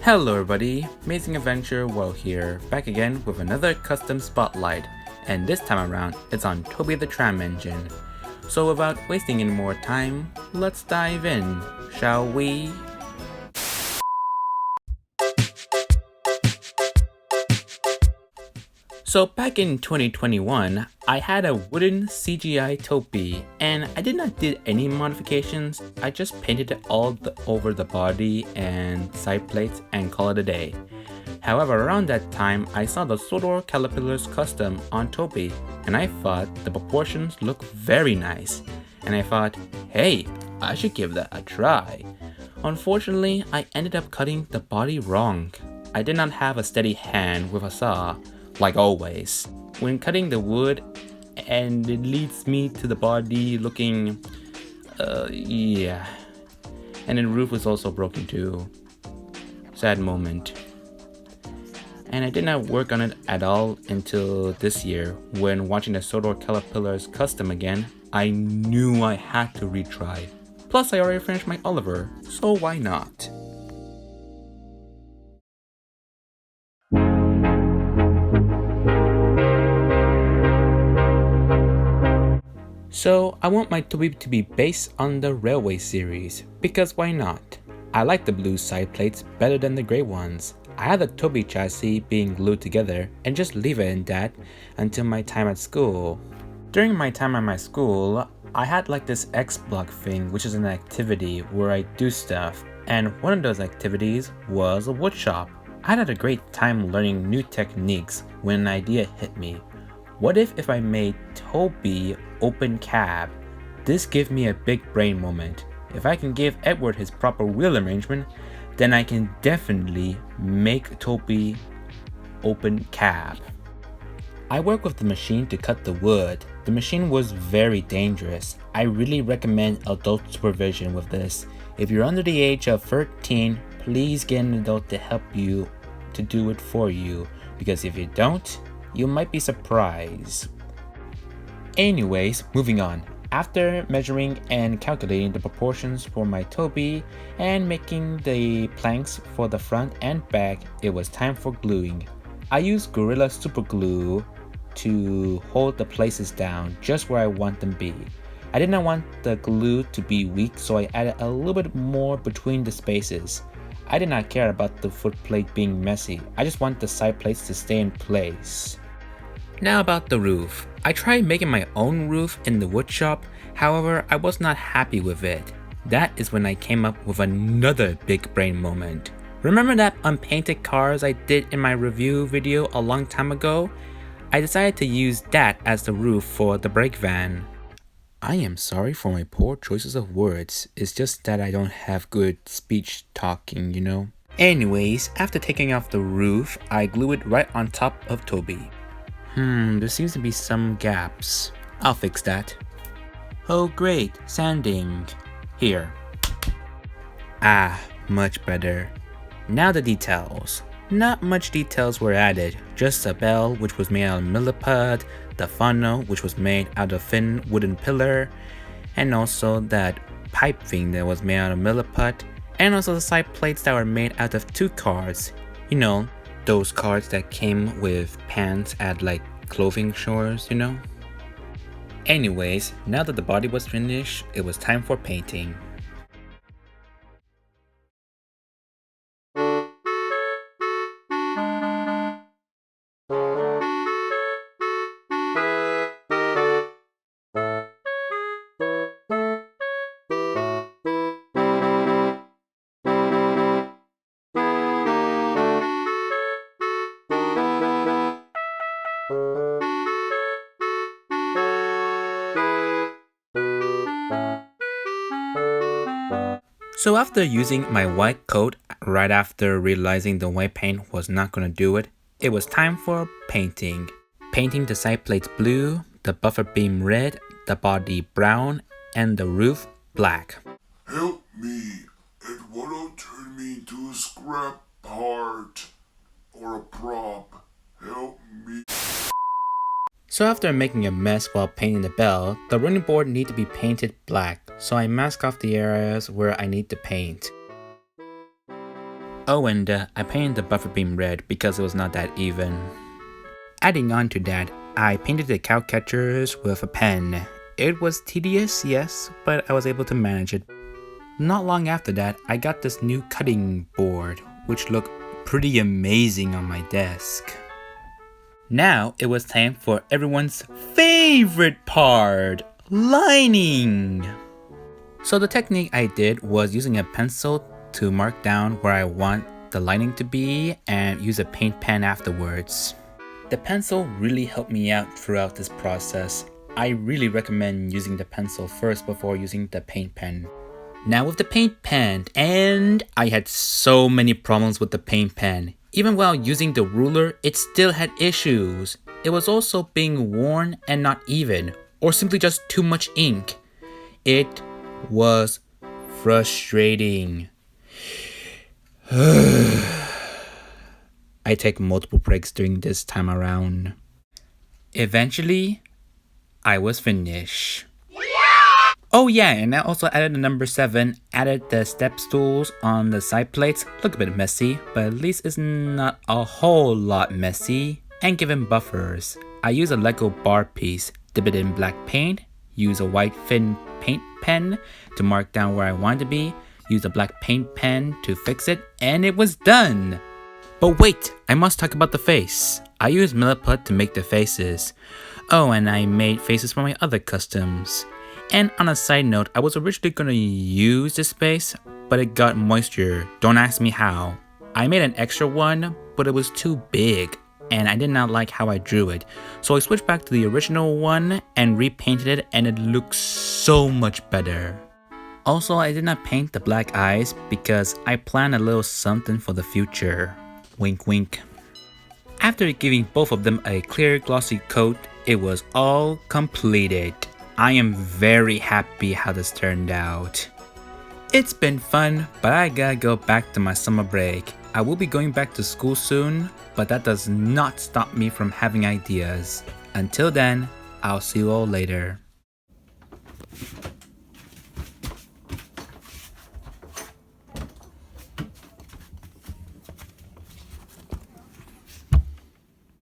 Hello everybody, Amazing Adventure Will here, back again with another custom spotlight, and this time around it's on Toby the Tram engine. So without wasting any more time, let's dive in, shall we? So back in 2021, I had a wooden CGI Toby, and I did not did any modifications. I just painted it all over the body and side plates and call it a day. However, around that time, I saw the Sodor Caterpillars custom on Toby, and I thought the proportions looked very nice. And I thought, hey, I should give that a try. Unfortunately, I ended up cutting the body wrong. I did not have a steady hand with a saw. Like always, when cutting the wood, and it leads me to the body looking, yeah. And the roof was also broken too. Sad moment. And I did not work on it at all until this year, when watching the Sodor Caterpillars custom again, I knew I had to retry. Plus I already finished my Oliver, so why not? So I want my Toby to be based on the Railway series, because why not? I like the blue side plates better than the grey ones. I had the Toby chassis being glued together and just leave it in that until my time at school. During my time at my school, I had like this X block thing, which is an activity where I do stuff, and one of those activities was a wood shop. I had a great time learning new techniques when an idea hit me. What if I made Toby open cab? This gave me a big brain moment. If I can give Edward his proper wheel arrangement, then I can definitely make Toby open cab. I worked with the machine to cut the wood. The machine was very dangerous. I really recommend adult supervision with this. If you're under the age of 13, please get an adult to help you to do it for you, because if you don't, you might be surprised. Anyways, moving on. After measuring and calculating the proportions for my Toby and making the planks for the front and back, it was time for gluing. I used Gorilla Super Glue to hold the places down just where I want them to be. I did not want the glue to be weak, so I added a little bit more between the spaces. I did not care about the foot plate being messy. I just want the side plates to stay in place. Now about the roof. I tried making my own roof in the wood shop, however I was not happy with it. That is when I came up with another big brain moment. Remember that unpainted cars I did in my review video a long time ago? I decided to use that as the roof for the brake van. I am sorry for my poor choices of words, it's just that I don't have good speech talking, you know? Anyways, after taking off the roof, I glue it right on top of Toby. There seems to be some gaps. I'll fix that. Oh great, sanding. Here. Much better. Now the details. Not much details were added, just a bell which was made out of milliput, the funnel which was made out of thin wooden pillar, and also that pipe thing that was made out of milliput, and also the side plates that were made out of 2 cards. You know, those cards that came with pants at like clothing stores, you know? Anyways, now that the body was finished, it was time for painting. So after using my white coat, right after realizing the white paint was not gonna do it, it was time for painting. Painting the side plates blue, the buffer beam red, the body brown, and the roof black. Help me, it won't turn me into a scrap part or a prop. Help me. So after making a mess while painting the bell, the running board needed to be painted black, so I mask off the areas where I need to paint. Oh, and I painted the buffer beam red because it was not that even. Adding on to that, I painted the cow catchers with a pen. It was tedious, yes, but I was able to manage it. Not long after that, I got this new cutting board, which looked pretty amazing on my desk. Now it was time for everyone's favorite part, lining. So the technique I did was using a pencil to mark down where I want the lining to be and use a paint pen afterwards. The pencil really helped me out throughout this process. I really recommend using the pencil first before using the paint pen. Now with the paint pen, and I had so many problems with the paint pen. Even while using the ruler, it still had issues. It was also being worn and not even, or simply just too much ink. It was frustrating. I take multiple breaks during this time around. Eventually, I was finished. Oh yeah, and I also added the number 7, added the step stools on the side plates. Look a bit messy, but at least it's not a whole lot messy. And given buffers, I use a Lego bar piece, dip it in black paint, use a white thin paint pen to mark down where I want to be, use a black paint pen to fix it, and it was done! But wait, I must talk about the face. I used Milliput to make the faces. Oh, and I made faces for my other customs. And on a side note, I was originally going to use this space, but it got moisture. Don't ask me how. I made an extra one, but it was too big, and I did not like how I drew it. So I switched back to the original one and repainted it, and it looks so much better. Also, I did not paint the black eyes because I planned a little something for the future. Wink wink. After giving both of them a clear glossy coat, it was all completed. I am very happy how this turned out. It's been fun, but I gotta go back to my summer break. I will be going back to school soon, but that does not stop me from having ideas. Until then, I'll see you all later.